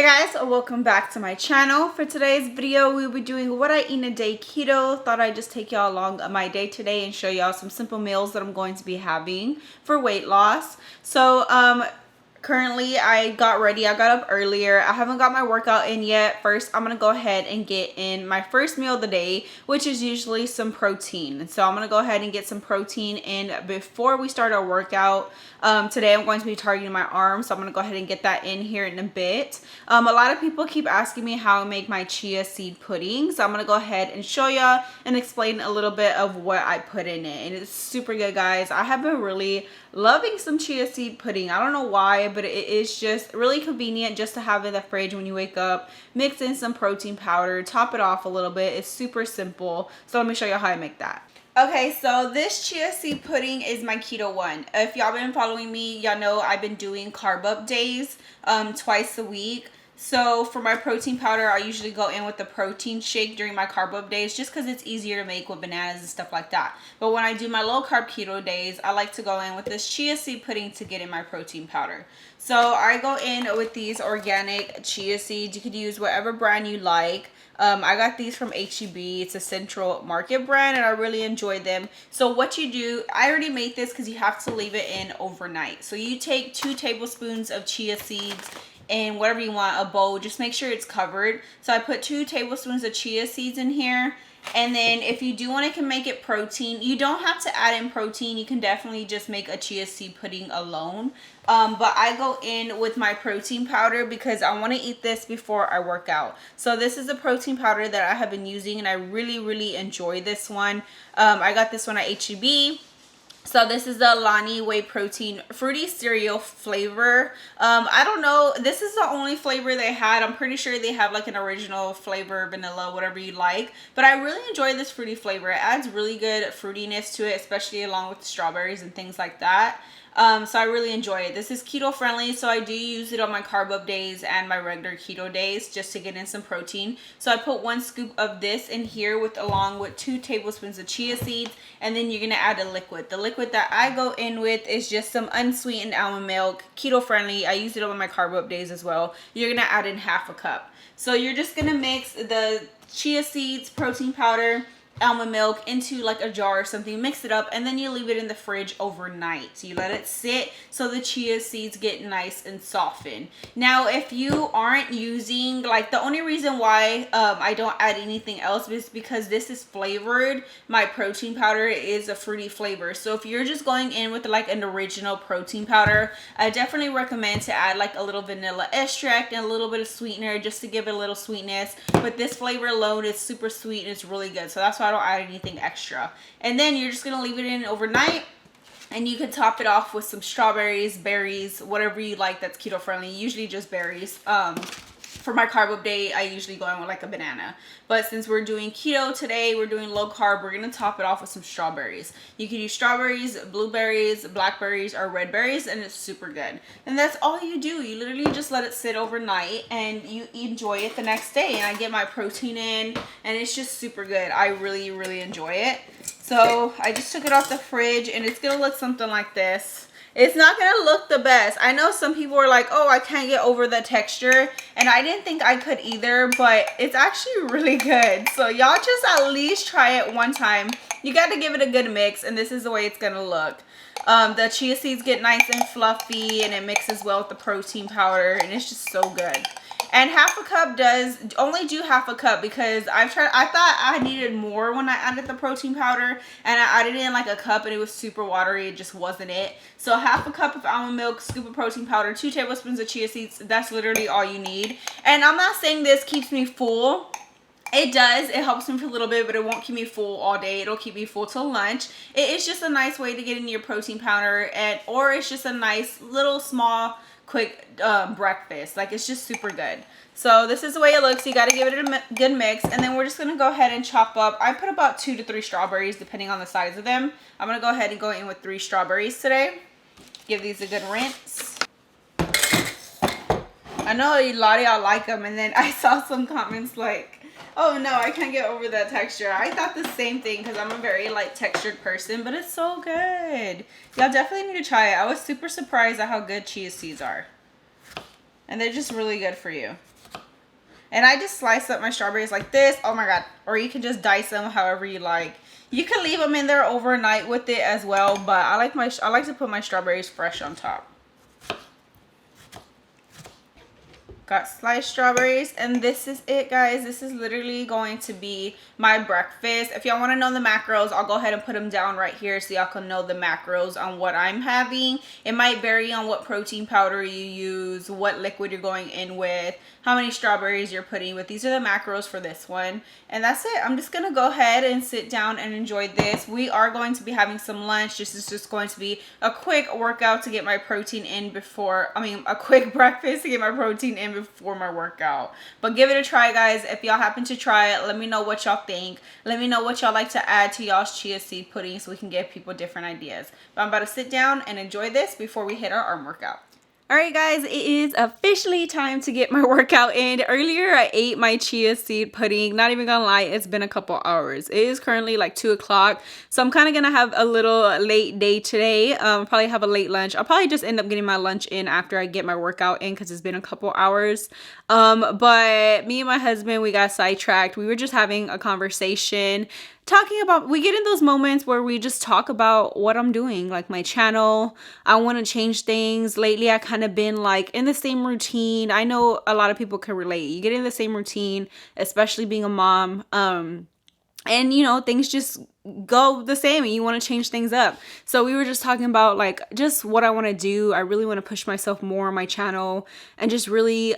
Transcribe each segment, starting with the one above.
guys, welcome back to my channel. For today's video, we'll be doing what I eat in a day keto. Thought I'd just take y'all along my day today and show y'all some simple meals that I'm going to be having for weight loss. So currently I got ready. I got up earlier. I haven't got my workout in yet. First, I'm gonna go ahead and get in my first meal of the day, which is usually some protein. So I'm gonna go ahead and get some protein in before we start our workout. Today I'm going to be targeting my arms, so I'm gonna go ahead and get that in here in a bit. A lot of people keep asking me how I make my chia seed pudding, so I'm gonna go ahead and show y'all and explain a little bit of what I put in it. And it's super good, guys. I have been really loving some chia seed pudding. I don't know why, but it is just really convenient just to have in the fridge when you wake up. Mix in some protein powder, top it off a little bit. It's super simple. So let me show you how I make that. Okay, so this chia seed pudding is my keto one. If y'all been following me, y'all know I've been doing carb up days twice a week. So for my protein powder, I usually go in with the protein shake during my carb up days just because it's easier to make with bananas and stuff like that. But when I do my low carb keto days, I like to go in with this chia seed pudding to get in my protein powder. So I go in with these organic chia seeds. You could use whatever brand you like. I got these from H-E-B. It's a Central Market brand and I really enjoy them. So what you do, I already made this because you have to leave it in overnight. So you take 2 tablespoons of chia seeds in whatever you want, a bowl. Just make sure it's covered. So I put 2 tablespoons of chia seeds in here. And then if you do want to make it protein, you don't have to add in protein. You can definitely just make a chia seed pudding alone. But I go in with my protein powder because I want to eat this before I work out. So this is the protein powder that I have been using and I really enjoy this one. I got this one at H-E-B. So this is the Alani Whey Protein Fruity Cereal flavor. I don't know. This is the only flavor they had. I'm pretty sure they have like an original flavor, vanilla, whatever you like. But I really enjoy this fruity flavor. It adds really good fruitiness to it, especially along with the strawberries and things like that. So I really enjoy it. This is keto friendly, so I do use it on my carb up days and my regular keto days just to get in some protein. So I put 1 scoop of this in here along with 2 tablespoons of chia seeds, and then you're gonna add a liquid. The liquid that I go in with is just some unsweetened almond milk, keto friendly. I use it on my carb up days as well. You're gonna add in 1/2 cup. So you're just gonna mix the chia seeds, protein powder, almond milk into like a jar or something, mix it up, and then you leave it in the fridge overnight. So you let it sit so the chia seeds get nice and softened. Now if you aren't using, like, the only reason why I don't add anything else is because this is flavored. My protein powder is a fruity flavor. So if you're just going in with like an original protein powder, I definitely recommend to add like a little vanilla extract and a little bit of sweetener just to give it a little sweetness. But this flavor alone is super sweet and it's really good. So that's why I don't add anything extra. And then you're just gonna leave it in overnight, and you can top it off with some strawberries, berries, whatever you like that's keto friendly. Usually just berries. For my carb up day, I usually go in with like a banana. But since we're doing keto today, we're doing low carb, we're gonna top it off with some strawberries. You can use strawberries, blueberries, blackberries, or red berries, and it's super good. And that's all you do. You literally just let it sit overnight and you enjoy it the next day. And I get my protein in and it's just super good. I really enjoy it. So I just took it off the fridge and it's gonna look something like this. It's not gonna look the best. I know some people are like, oh, I can't get over the texture, and I didn't think I could either, but it's actually really good. So y'all just at least try it one time. You got to give it a good mix, and this is the way it's gonna look. The chia seeds get nice and fluffy, and it mixes well with the protein powder, and it's just so good. And 1/2 cup only do 1/2 cup because I thought I needed more when I added the protein powder, and I added in like a cup and it was super watery. It just wasn't it. So 1/2 cup of almond milk, scoop of protein powder, 2 tablespoons of chia seeds. That's literally all you need. And I'm not saying this keeps me full. It does. It helps me for a little bit, but it won't keep me full all day. It'll keep me full till lunch. It is just a nice way to get into your protein powder, or it's just a nice little small quick breakfast. Like, it's just super good. So this is the way it looks. You got to give it a good mix, and then we're just going to go ahead and chop up. I put about 2 to 3 strawberries depending on the size of them. I'm going to go ahead and go in with 3 strawberries today. Give these a good rinse. I know a lot of y'all like them, and then I saw some comments like, oh no, I can't get over that texture. I thought the same thing because I'm a very like textured person, but it's so good. Y'all definitely need to try it. I was super surprised at how good chia seeds are. And they're just really good for you. And I just slice up my strawberries like this. Oh my God. Or you can just dice them however you like. You can leave them in there overnight with it as well, but I like to put my strawberries fresh on top. Got sliced strawberries, and this is it, guys. This is literally going to be my breakfast. If y'all want to know the macros, I'll go ahead and put them down right here so y'all can know the macros on what I'm having. It might vary on what protein powder you use, what liquid you're going in with, how many strawberries you're putting with. These are the macros for this one, and that's it. I'm just gonna go ahead and sit down and enjoy this. We are going to be having some lunch. This is just going to be a quick workout to get my protein in before, a quick breakfast to get my protein in before my workout. But give it a try, guys. If y'all happen to try it, let me know what y'all think. Let me know what y'all like to add to y'all's chia seed pudding so we can give people different ideas. But I'm about to sit down and enjoy this before we hit our arm workout. All right, guys, it is officially time to get my workout in. Earlier, I ate my chia seed pudding. Not even gonna lie, it's been a couple hours. It is currently like 2 o'clock, so I'm kind of gonna have a little late day today. Probably have a late lunch. I'll probably just end up getting my lunch in after I get my workout in because it's been a couple hours. But me and my husband, we got sidetracked. We were just having a conversation talking about, we get in those moments where we just talk about what I'm doing, like my channel. I want to change things. Lately, I kind of been like in the same routine. I know a lot of people can relate. You get in the same routine, especially being a mom. And you know, things just go the same and you want to change things up. So we were just talking about like just what I want to do. I really want to push myself more on my channel and just really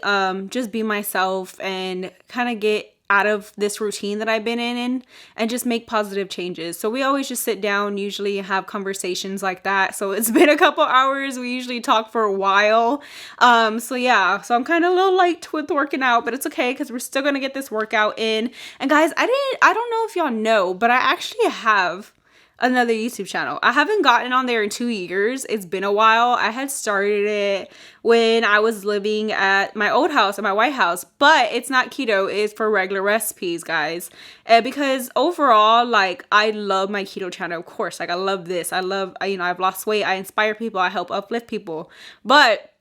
just be myself and kind of get out of this routine that I've been in and just make positive changes. So we always just sit down, usually have conversations like that. So it's been a couple hours. We usually talk for a while. So yeah, so I'm kind of a little late with working out, but it's okay because we're still gonna get this workout in. And guys, I don't know if y'all know, but I actually have another YouTube channel. I haven't gotten on there in 2 years. It's been a while. I had started it when I was living at my old house, at my white house, but it's not keto. It's for regular recipes, guys. Because overall, like, I love my keto channel. Of course, like, I love this. I love, I've lost weight. I inspire people. I help uplift people. But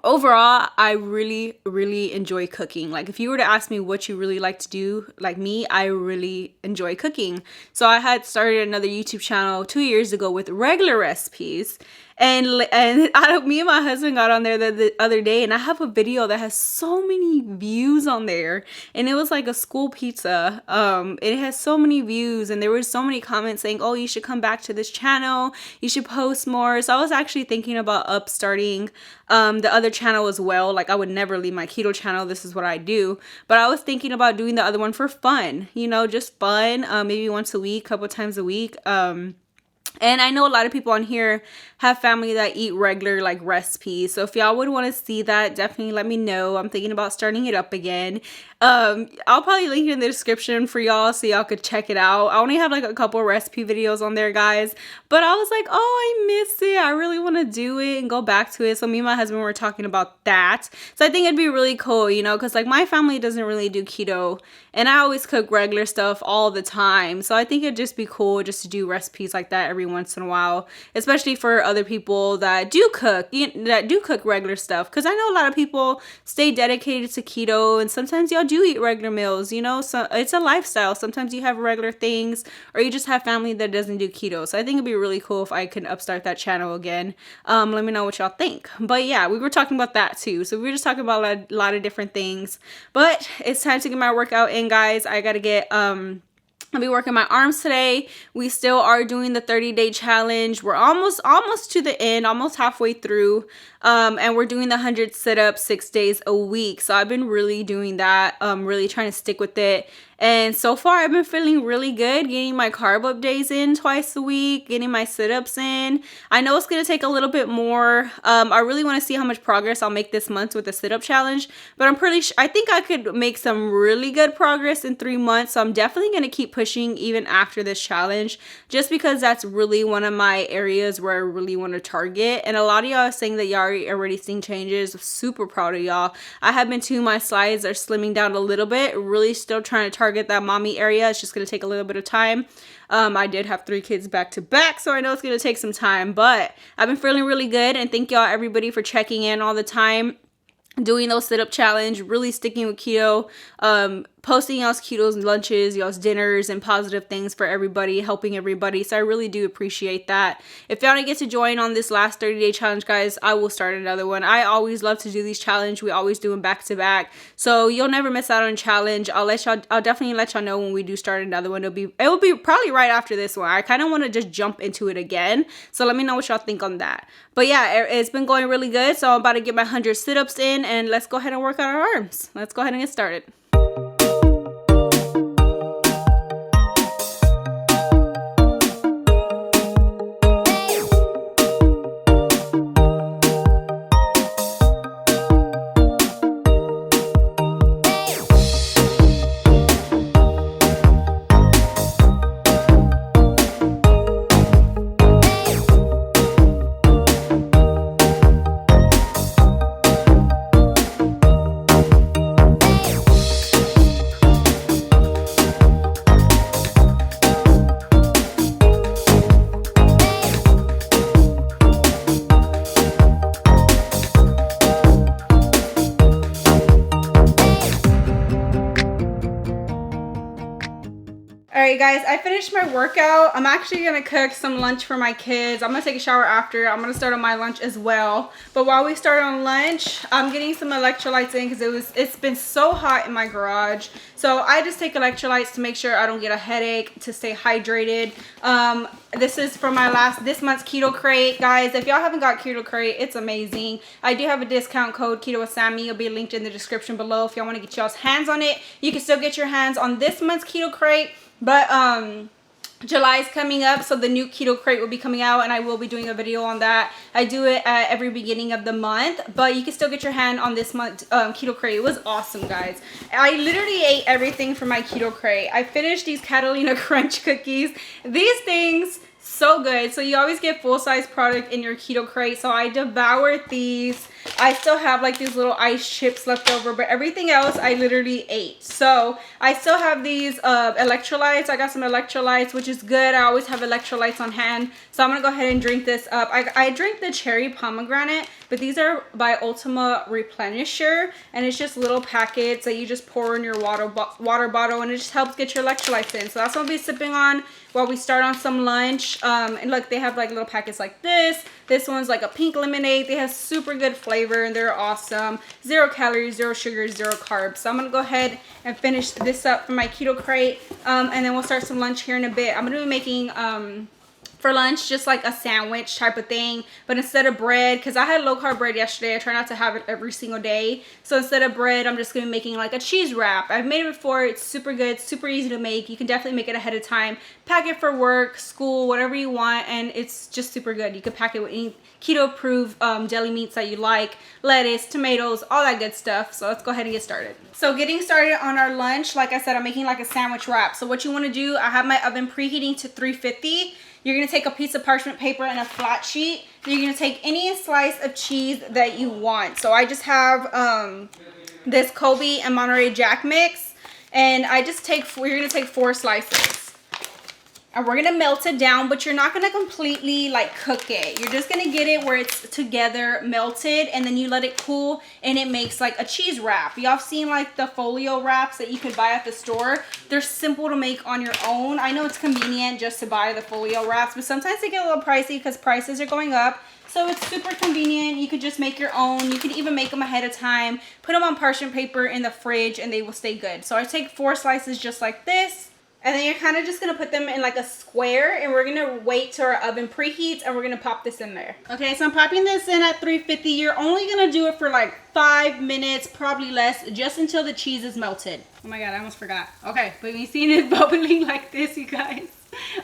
overall, I really, really enjoy cooking. Like, if you were to ask me what you really like to do, like me, I really enjoy cooking. So I had started another YouTube channel 2 years ago with regular recipes. And me and my husband got on there the other day, and I have a video that has so many views on there, and it was like a school pizza. It has so many views, and there were so many comments saying, oh, you should come back to this channel, you should post more. So I was actually thinking about upstarting the other channel as well. Like, I would never leave my keto channel. This is what I do. But I was thinking about doing the other one for fun, just fun, maybe once a week, couple times a week. And I know a lot of people on here have family that eat regular like recipes. So if y'all would want to see that, definitely let me know. I'm thinking about starting it up again. I'll probably link it in the description for y'all so y'all could check it out. I only have like a couple recipe videos on there, guys. But I was like, oh, I miss it. I really want to do it and go back to it. So me and my husband were talking about that. So I think it'd be really cool, because like my family doesn't really do keto. And I always cook regular stuff all the time. So I think it'd just be cool just to do recipes like that every once in a while. Especially for other people that do cook, regular stuff. Because I know a lot of people stay dedicated to keto. And sometimes y'all do eat regular meals, so it's a lifestyle. Sometimes you have regular things, or you just have family that doesn't do keto. So I think it'd be really cool if I can upstart that channel again. Let me know what y'all think. But yeah, we were talking about that too. So we were just talking about a lot of different things. But it's time to get my workout in, guys. I gotta get I'll be working my arms today. We still are doing the 30-day challenge. We're almost to the end, almost halfway through. And we're doing the 100 sit-ups 6 days a week. So I've been really doing that, really trying to stick with it. And so far, I've been feeling really good, getting my carb up days in twice a week, getting my sit-ups in. I know it's going to take a little bit more. I really want to see how much progress I'll make this month with the sit-up challenge. But I'm pretty sure, I think I could make some really good progress in 3 months. So I'm definitely going to keep pushing even after this challenge, just because that's really one of my areas where I really want to target. And a lot of y'all are saying that y'all are already seeing changes. Super proud of y'all. I have been too. My slides are slimming down a little bit. Really still trying to target that mommy area. It's just going to take a little bit of time. I did have 3 kids back to back, so I know it's going to take some time, but I've been feeling really good. And thank y'all everybody for checking in all the time. doing those sit-up challenge, really sticking with keto, posting y'all's ketos lunches, y'all's dinners, and positive things for everybody, helping everybody. So I really do appreciate that. If y'all don't get to join on this last 30-day challenge, guys, I will start another one. I always love to do these challenges. We always do them back to back, so you'll never miss out on a challenge. I'll definitely let y'all know when we do start another one. It will be probably right after this one. I kind of want to just jump into it again, so let me know what y'all think on that. But yeah, it's been going really good. So I'm about to get my 100 sit-ups in, and let's go ahead and work out our arms. Let's go ahead and get started. Alright guys, I finished my workout. I'm actually going to cook some lunch for my kids. I'm going to take a shower after. I'm going to start on my lunch as well. But while we start on lunch, I'm getting some electrolytes in because it's been so hot in my garage. So I just take electrolytes to make sure I don't get a headache, to stay hydrated. This is for this month's KETOKRATE. Guys, if y'all haven't got KETOKRATE, it's amazing. I do have a discount code, KETOWITHSAMMY. It'll be linked in the description below if y'all want to get y'all's hands on it. You can still get your hands on this month's KETOKRATE. But July is coming up, so the new KETOKRATE will be coming out, and I will be doing a video on that. I do it at every beginning of the month, but you can still get your hand on this month KETOKRATE. It was awesome, guys. I literally ate everything from my KETOKRATE. I finished these Catalina Crunch cookies. These things, so good. So you always get full-size product in your KETOKRATE. So I devoured these. I still have like these little ice chips left over, but everything else I literally ate. So I still have these electrolytes. I got some electrolytes, which is good. I always have electrolytes on hand. So I'm gonna go ahead and drink this up. I drink the cherry pomegranate, but these are by Ultima Replenisher, and it's just little packets that you just pour in your water bottle, and it just helps get your electrolytes in. So that's what I'll be sipping on while we start on some lunch. And look, they have like little packets like this. This one's like a pink lemonade. They have super good flavor and they're awesome. 0 calories, 0 sugar, 0 carbs. So I'm gonna go ahead and finish this up for my KETOKRATE, and then we'll start some lunch here in a bit. I'm gonna be making for lunch just like a sandwich type of thing, but instead of bread, because I had low carb bread yesterday, I try not to have it every single day. So instead of bread, I'm just gonna be making like a cheese wrap. I've made it before. It's super good, super easy to make. You can definitely make it ahead of time, pack it for work, school, whatever you want, and it's just super good. You can pack it with any keto approved deli meats that you like, lettuce, tomatoes, all that good stuff. So let's go ahead and get started. So getting started on our lunch, like I said, I'm making like a sandwich wrap. So what you want to do, I have my oven preheating to 350. You're going to take a piece of parchment paper and a flat sheet. You're going to take any slice of cheese that you want. So I just have this Kobe and Monterey Jack mix, and we're going to take 4 slices. And we're going to melt it down, but you're not going to completely like cook it. You're just going to get it where it's together melted, and then you let it cool, and it makes like a cheese wrap. Y'all have seen like the folio wraps that you could buy at the store. They're simple to make on your own. I know it's convenient just to buy the folio wraps, but sometimes they get a little pricey because prices are going up. So it's super convenient. You could just make your own. You could even make them ahead of time. Put them on parchment paper in the fridge and they will stay good. So I take 4 slices just like this. And then you're kind of just going to put them in like a square, and we're going to wait till our oven preheats, and we're going to pop this in there. Okay, so I'm popping this in at 350. You're only going to do it for like 5 minutes, probably less, just until the cheese is melted. Oh my God, I almost forgot. Okay, but you seen it bubbling like this, you guys?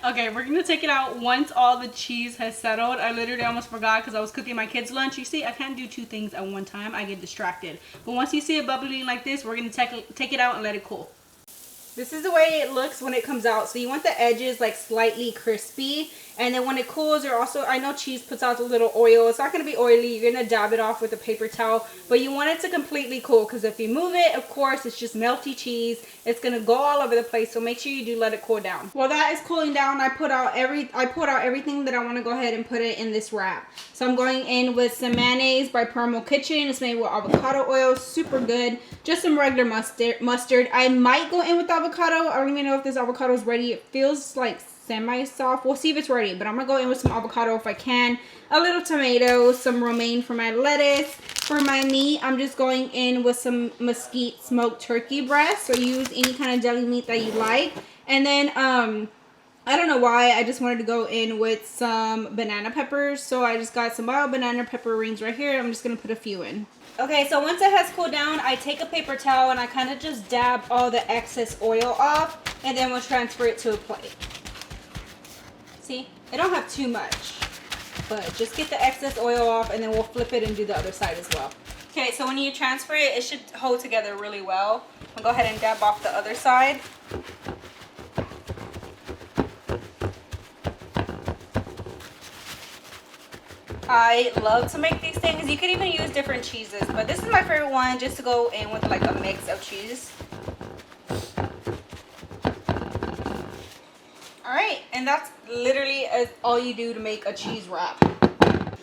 Okay, we're going to take it out once all the cheese has settled. I literally almost forgot because I was cooking my kids' lunch. You see, I can't do 2 things at one time. I get distracted. But once you see it bubbling like this, we're going to take it out and let it cool. This is the way it looks when it comes out. So you want the edges like slightly crispy. And then when it cools, you're also, I know cheese puts out a little oil. It's not going to be oily. You're going to dab it off with a paper towel. But you want it to completely cool, because if you move it, of course, it's just melty cheese. It's going to go all over the place. So make sure you do let it cool down. While that is cooling down, I pulled out everything that I want to go ahead and put it in this wrap. So I'm going in with some mayonnaise by Primal Kitchen. It's made with avocado oil. Super good. Just some regular mustard. I might go in with avocado. I don't even know if this avocado is ready. It feels like semi-soft. We'll see if it's ready, but I'm gonna go in with some avocado if I can. A little tomato, some romaine for my lettuce. For my meat, I'm just going in with some mesquite smoked turkey breast. So use any kind of deli meat that you like. And then I don't know why, I just wanted to go in with some banana peppers. So I just got some wild banana pepper rings right here. I'm just gonna put a few in. Okay, so once it has cooled down, I take a paper towel and I kind of just dab all the excess oil off, and then we'll transfer it to a plate. See, I don't have too much, but just get the excess oil off, and then we'll flip it and do the other side as well. Okay, so when you transfer it, it should hold together really well. I'll go ahead and dab off the other side. I love to make these things. You can even use different cheeses, but this is my favorite one, just to go in with like a mix of cheese. Alright, and that's literally all you do to make a cheese wrap.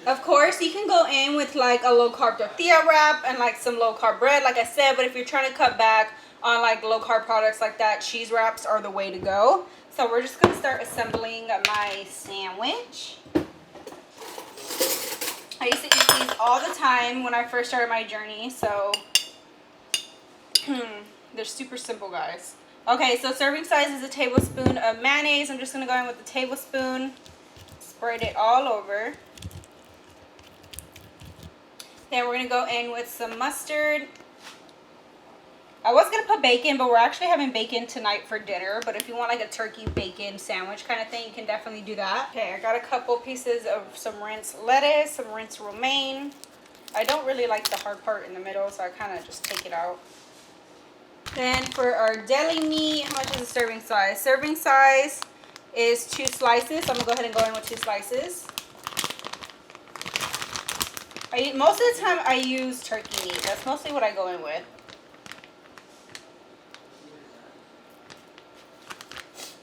Of course, you can go in with like a low carb tortilla wrap and like some low carb bread, like I said, but if you're trying to cut back on like low carb products like that, cheese wraps are the way to go. So we're just going to start assembling my sandwich. I used to eat these all the time when I first started my journey, so they're super simple, guys. Okay, so serving size is a tablespoon of mayonnaise. I'm just going to go in with a tablespoon, spread it all over. Then we're going to go in with some mustard. I was going to put bacon, but we're actually having bacon tonight for dinner. But if you want like a turkey bacon sandwich kind of thing, you can definitely do that. Okay, I got a couple pieces of some rinsed lettuce, some rinsed romaine. I don't really like the hard part in the middle, so I kind of just take it out. Then for our deli meat, how much is the serving size? Serving size is 2 slices. So I'm going to go ahead and go in with 2 slices. Most of the time I use turkey meat. That's mostly what I go in with.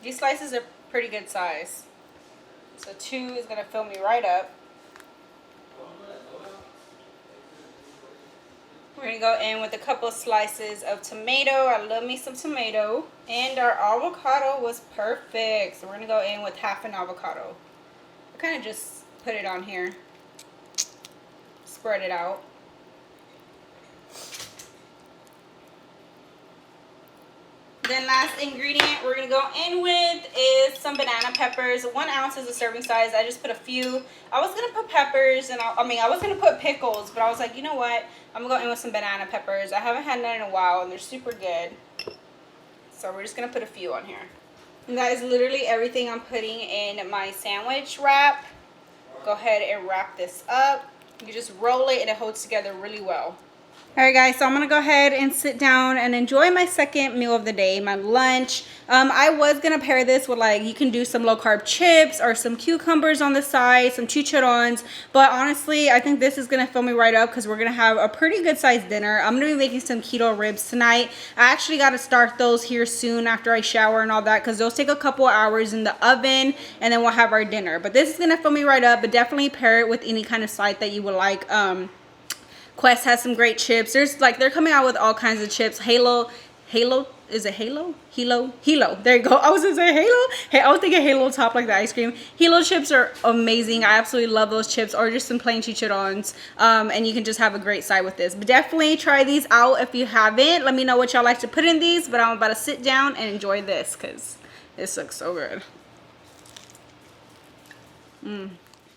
These slices are pretty good size. So 2 is going to fill me right up. We're going to go in with a couple of slices of tomato. I love me some tomato. And our avocado was perfect. So we're going to go in with half an avocado. I kind of just put it on here. Spread it out. Then last ingredient we're going to go in with is some banana peppers. 1 ounce is a serving size. I just put a few. I was going to put peppers, and I was going to put pickles, but I was like, you know what? I'm going to go in with some banana peppers. I haven't had none in a while, and they're super good. So we're just going to put a few on here. And that is literally everything I'm putting in my sandwich wrap. Go ahead and wrap this up. You just roll it, and it holds together really well. Alright guys, so I'm going to go ahead and sit down and enjoy my second meal of the day, my lunch. I was going to pair this with like, you can do some low carb chips or some cucumbers on the side, some chicharrones. But honestly, I think this is going to fill me right up because we're going to have a pretty good sized dinner. I'm going to be making some keto ribs tonight. I actually got to start those here soon after I shower and all that, because those take a couple hours in the oven, and then we'll have our dinner. But this is going to fill me right up, but definitely pair it with any kind of side that you would like. Quest has some great chips. They're coming out with all kinds of chips. Halo, is it Halo? Hilo. There you go. I was gonna say Halo. Hey, I was thinking Halo top like the ice cream. Hilo chips are amazing. I absolutely love those chips, or just some plain chicharrones. And you can just have a great side with this. But definitely try these out if you haven't. Let me know what y'all like to put in these. But I'm about to sit down and enjoy this because this looks so good.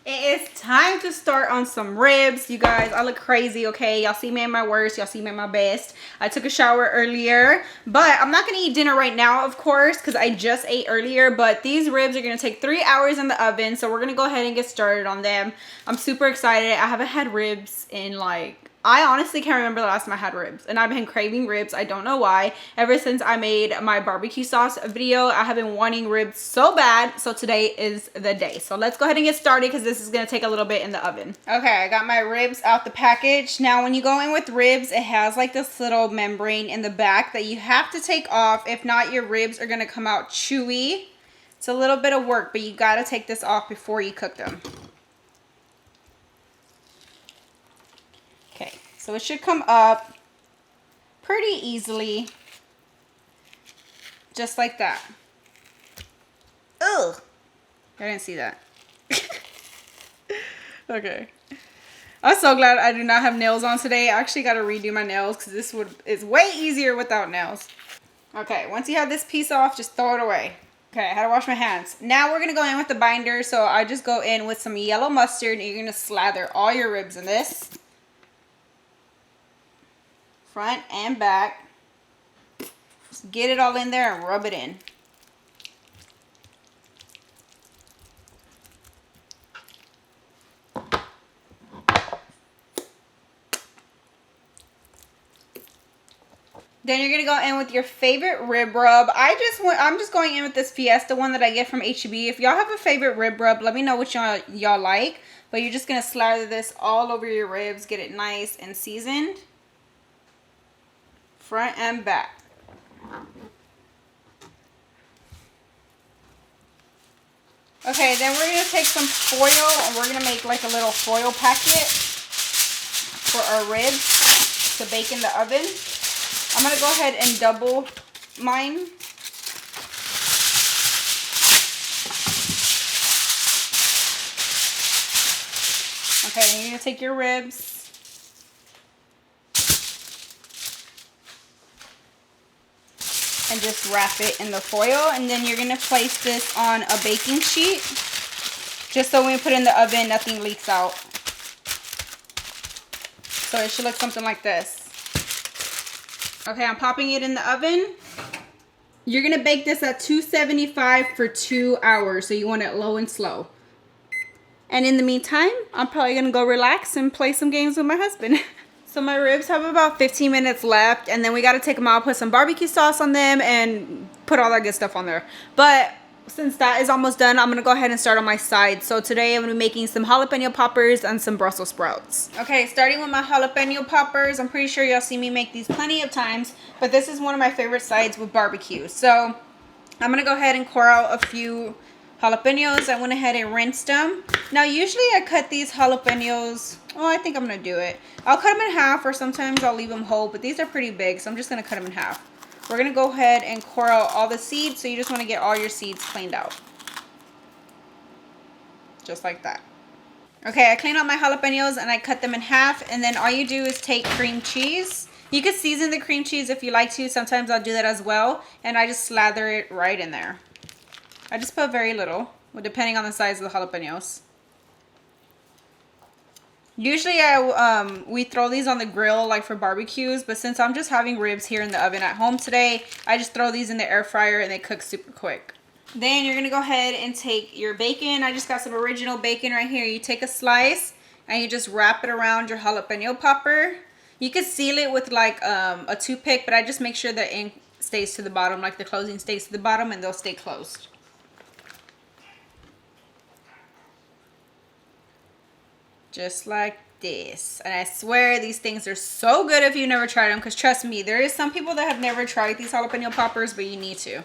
It is time to start on some ribs. You guys, I look crazy, okay? Y'all see me at my worst. Y'all see me at my best. I took a shower earlier, but I'm not going to eat dinner right now, of course, because I just ate earlier. But these ribs are going to take 3 hours in the oven, so we're going to go ahead and get started on them. I'm super excited. I haven't had ribs in like, I honestly can't remember the last time I had ribs, and I've been craving ribs. I don't know why. Ever since I made my barbecue sauce video, I have been wanting ribs so bad. So today is the day. So let's go ahead and get started because this is going to take a little bit in the oven. Okay, I got my ribs out the package. Now when you go in with ribs, it has like this little membrane in the back that you have to take off. If not, your ribs are going to come out chewy. It's a little bit of work, but you got to take this off before you cook them. Okay, so it should come up pretty easily, just like that. Ugh, I didn't see that. Okay, I'm so glad I do not have nails on today. I actually got to redo my nails because this is way easier without nails. Okay, once you have this piece off, just throw it away. Okay, I had to wash my hands. Now we're going to go in with the binder. So I just go in with some yellow mustard, and you're going to slather all your ribs in this. Front and back. Just get it all in there and rub it in. Then you're gonna go in with your favorite rib rub. I'm just going in with this Fiesta one that I get from H-E-B. If y'all have a favorite rib rub, let me know which y'all like. But you're just gonna slather this all over your ribs, get it nice and seasoned. Front and back. Okay, then we're going to take some foil and we're going to make like a little foil packet for our ribs to bake in the oven. I'm going to go ahead and double mine. Okay, you're going to take your ribs. And just wrap it in the foil, and then you're going to place this on a baking sheet just so when we put it in the oven nothing leaks out. So it should look something like this. Okay, I'm popping it in the oven. You're going to bake this at 275 for 2 hours, so you want it low and slow. And in the meantime, I'm probably going to go relax and play some games with my husband. So my ribs have about 15 minutes left, and then we got to take them out, put some barbecue sauce on them, and put all that good stuff on there. But since that is almost done, I'm going to go ahead and start on my side. So today I'm going to be making some jalapeno poppers and some Brussels sprouts. Okay, starting with my jalapeno poppers. I'm pretty sure y'all see me make these plenty of times, but this is one of my favorite sides with barbecue. So I'm going to go ahead and core out a few jalapenos. I went ahead and rinsed them. Now usually I cut these jalapenos, I think I'm going to do it. I'll cut them in half, or sometimes I'll leave them whole, but these are pretty big, so I'm just going to cut them in half. We're going to go ahead and core out all the seeds, so you just want to get all your seeds cleaned out. Just like that. Okay, I cleaned out my jalapenos and I cut them in half, and then all you do is take cream cheese. You can season the cream cheese if you like to. Sometimes I'll do that as well, and I just slather it right in there. I just put very little, depending on the size of the jalapenos. Usually we throw these on the grill like for barbecues, but since I'm just having ribs here in the oven at home today, I just throw these in the air fryer and they cook super quick. Then you're going to go ahead and take your bacon. I just got some original bacon right here. You take a slice and you just wrap it around your jalapeno popper. You could seal it with like a toothpick, but I just make sure the ink stays to the bottom, like the closing stays to the bottom, and they'll stay closed. Just like this. And I swear these things are so good if you've never tried them, because trust me, there is some people that have never tried these jalapeno poppers, but you need to.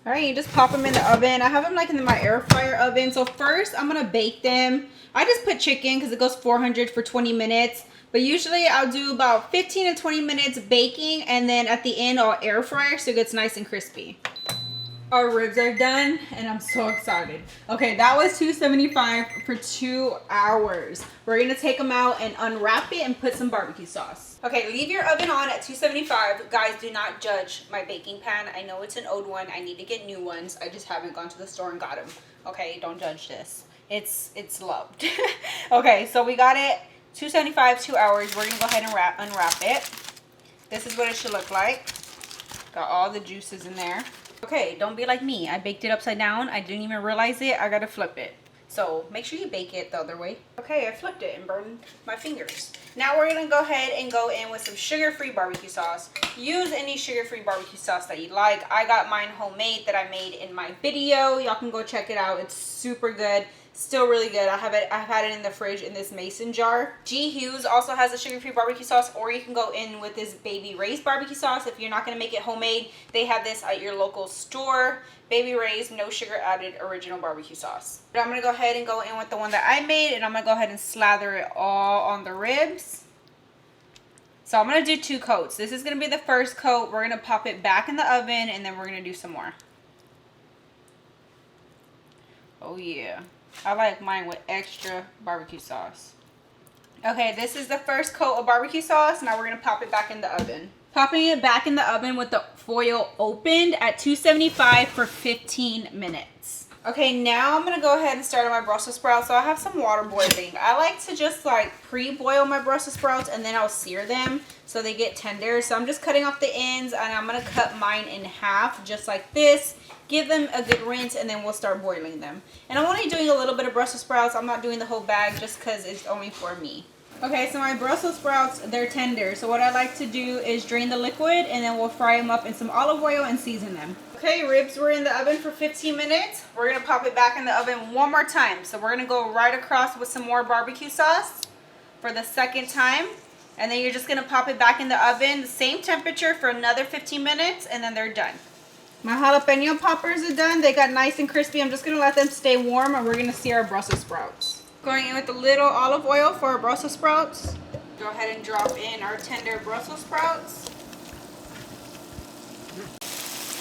Alright, you just pop them in the oven. I have them like in my air fryer oven. So first I'm going to bake them. I just put chicken because it goes 400 for 20 minutes. But usually I'll do about 15 to 20 minutes baking, and then at the end I'll air fryer so it gets nice and crispy. Our ribs are done and I'm so excited. Okay, that was $2.75 for 2 hours. We're gonna take them out and unwrap it and put some barbecue sauce. Okay, leave your oven on at 275. Guys, do not judge my baking pan. I know it's an old one. I need to get new ones. I just haven't gone to the store and got them. Okay, don't judge this. It's loved. Okay, so we got it 275, 2 hours. We're gonna go ahead and unwrap it. This is what it should look like. Got all the juices in there. Okay, don't be like me. I baked it upside down. I didn't even realize it. I gotta flip it. So make sure you bake it the other way. Okay, I flipped it and burned my fingers. Now we're gonna go ahead and go in with some sugar-free barbecue sauce. Use any sugar-free barbecue sauce that you like. I got mine homemade that I made in my video. Y'all can go check it out. It's super good. Still really good. I've had it in the fridge in this mason jar. G. Hughes also has a sugar-free barbecue sauce, or you can go in with this Baby Ray's barbecue sauce. If you're not gonna make it homemade, they have this at your local store. Baby Ray's no sugar added original barbecue sauce. But I'm gonna go ahead and go in with the one that I made, and I'm gonna go ahead and slather it all on the ribs. So I'm gonna do 2 coats. This is gonna be the first coat. We're gonna pop it back in the oven, and then we're gonna do some more. Oh yeah. I like mine with extra barbecue sauce. Okay, this is the first coat of barbecue sauce. Now we're going to pop it back in the oven. Popping it back in the oven with the foil opened at 275 for 15 minutes. Okay, now I'm going to go ahead and start on my Brussels sprouts. So I have some water boiling. I like to just like pre-boil my Brussels sprouts, and then I'll sear them so they get tender. So I'm just cutting off the ends, and I'm going to cut mine in half just like this. Give them a good rinse, and then we'll start boiling them. And I'm only doing a little bit of Brussels sprouts. I'm not doing the whole bag just because it's only for me. Okay, so my Brussels sprouts, they're tender. So what I like to do is drain the liquid, and then we'll fry them up in some olive oil and season them. Okay, ribs were in the oven for 15 minutes. We're going to pop it back in the oven one more time. So we're going to go right across with some more barbecue sauce for the second time. And then you're just going to pop it back in the oven, the same temperature for another 15 minutes, and then they're done. My jalapeno poppers are done. They got nice and crispy. I'm just going to let them stay warm, and we're going to sear our Brussels sprouts. Going in with a little olive oil for our Brussels sprouts. Go ahead and drop in our tender Brussels sprouts.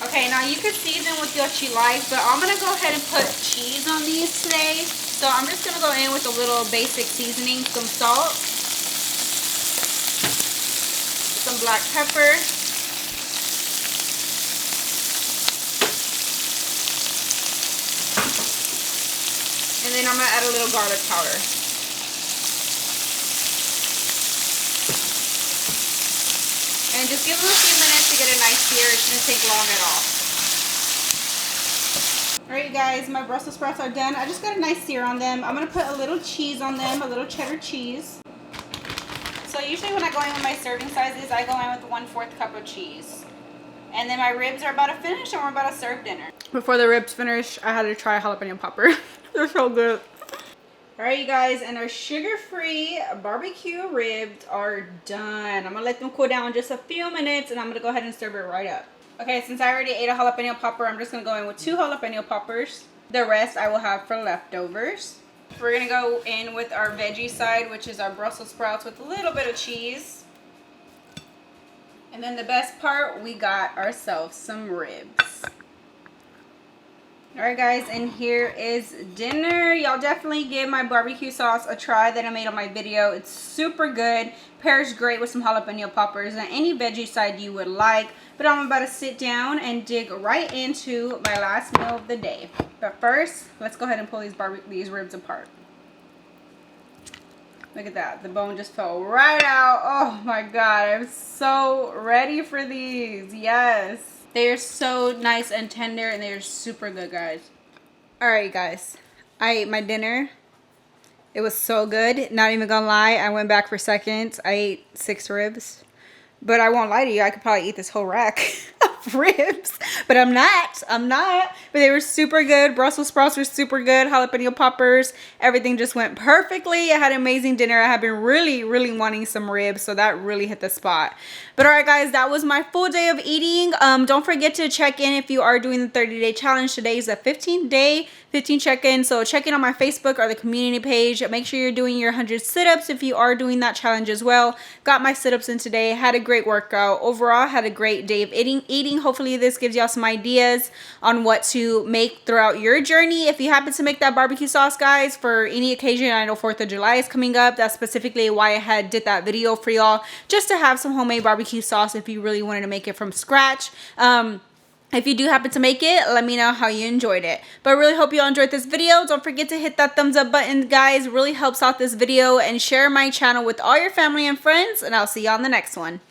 Okay, now you can season with what you like, but I'm going to go ahead and put cheese on these today. So I'm just going to go in with a little basic seasoning, some salt, some black pepper, and then I'm going to add a little garlic powder. And just give them a few minutes to get a nice sear. It shouldn't take long at all. Alright you guys, my Brussels sprouts are done. I just got a nice sear on them. I'm going to put a little cheese on them, a little cheddar cheese. So usually when I go in with my serving sizes, I go in with 1/4 cup of cheese. And then my ribs are about to finish, and we're about to serve dinner. Before the ribs finish, I had to try a jalapeno popper. They're so good. Alright you guys, and our sugar-free barbecue ribs are done. I'm going to let them cool down just a few minutes, and I'm going to go ahead and serve it right up. Okay, since I already ate a jalapeno popper, I'm just going to go in with 2 jalapeno poppers. The rest I will have for leftovers. We're going to go in with our veggie side, which is our Brussels sprouts with a little bit of cheese. And then the best part, we got ourselves some ribs. Alright guys, and here is dinner. Y'all definitely give my barbecue sauce a try that I made on my video. It's super good. Pairs great with some jalapeno poppers and any veggie side you would like. But I'm about to sit down and dig right into my last meal of the day. But first, let's go ahead and pull these ribs apart. Look at that. The bone just fell right out. Oh my god, I'm so ready for these. Yes. They are so nice and tender, and they are super good, guys. Alright, guys. I ate my dinner. It was so good. Not even gonna lie, I went back for seconds. I ate 6 ribs. But I won't lie to you, I could probably eat this whole rack of ribs. But I'm not. But they were super good. Brussels sprouts were super good. Jalapeno poppers. Everything just went perfectly. I had an amazing dinner. I have been really, really wanting some ribs. So that really hit the spot. But alright guys, that was my full day of eating. Don't forget to check in if you are doing the 30-day challenge. Today is a 15-day 15 check-in. So check in on my Facebook or the community page. Make sure you're doing your 100 sit-ups if you are doing that challenge as well. Got my sit-ups in today. Had a great workout. Overall, had a great day of eating. Hopefully this gives y'all some ideas on what to make throughout your journey. If you happen to make that barbecue sauce, guys, for any occasion, I know 4th of July is coming up. That's specifically why I did that video for y'all, just to have some homemade barbecue sauce if you really wanted to make it from scratch. If you do happen to make it, let me know how you enjoyed it. But I really hope you all enjoyed this video. Don't forget to hit that thumbs up button, guys. It really helps out this video. And share my channel with all your family and friends. And I'll see you on the next one.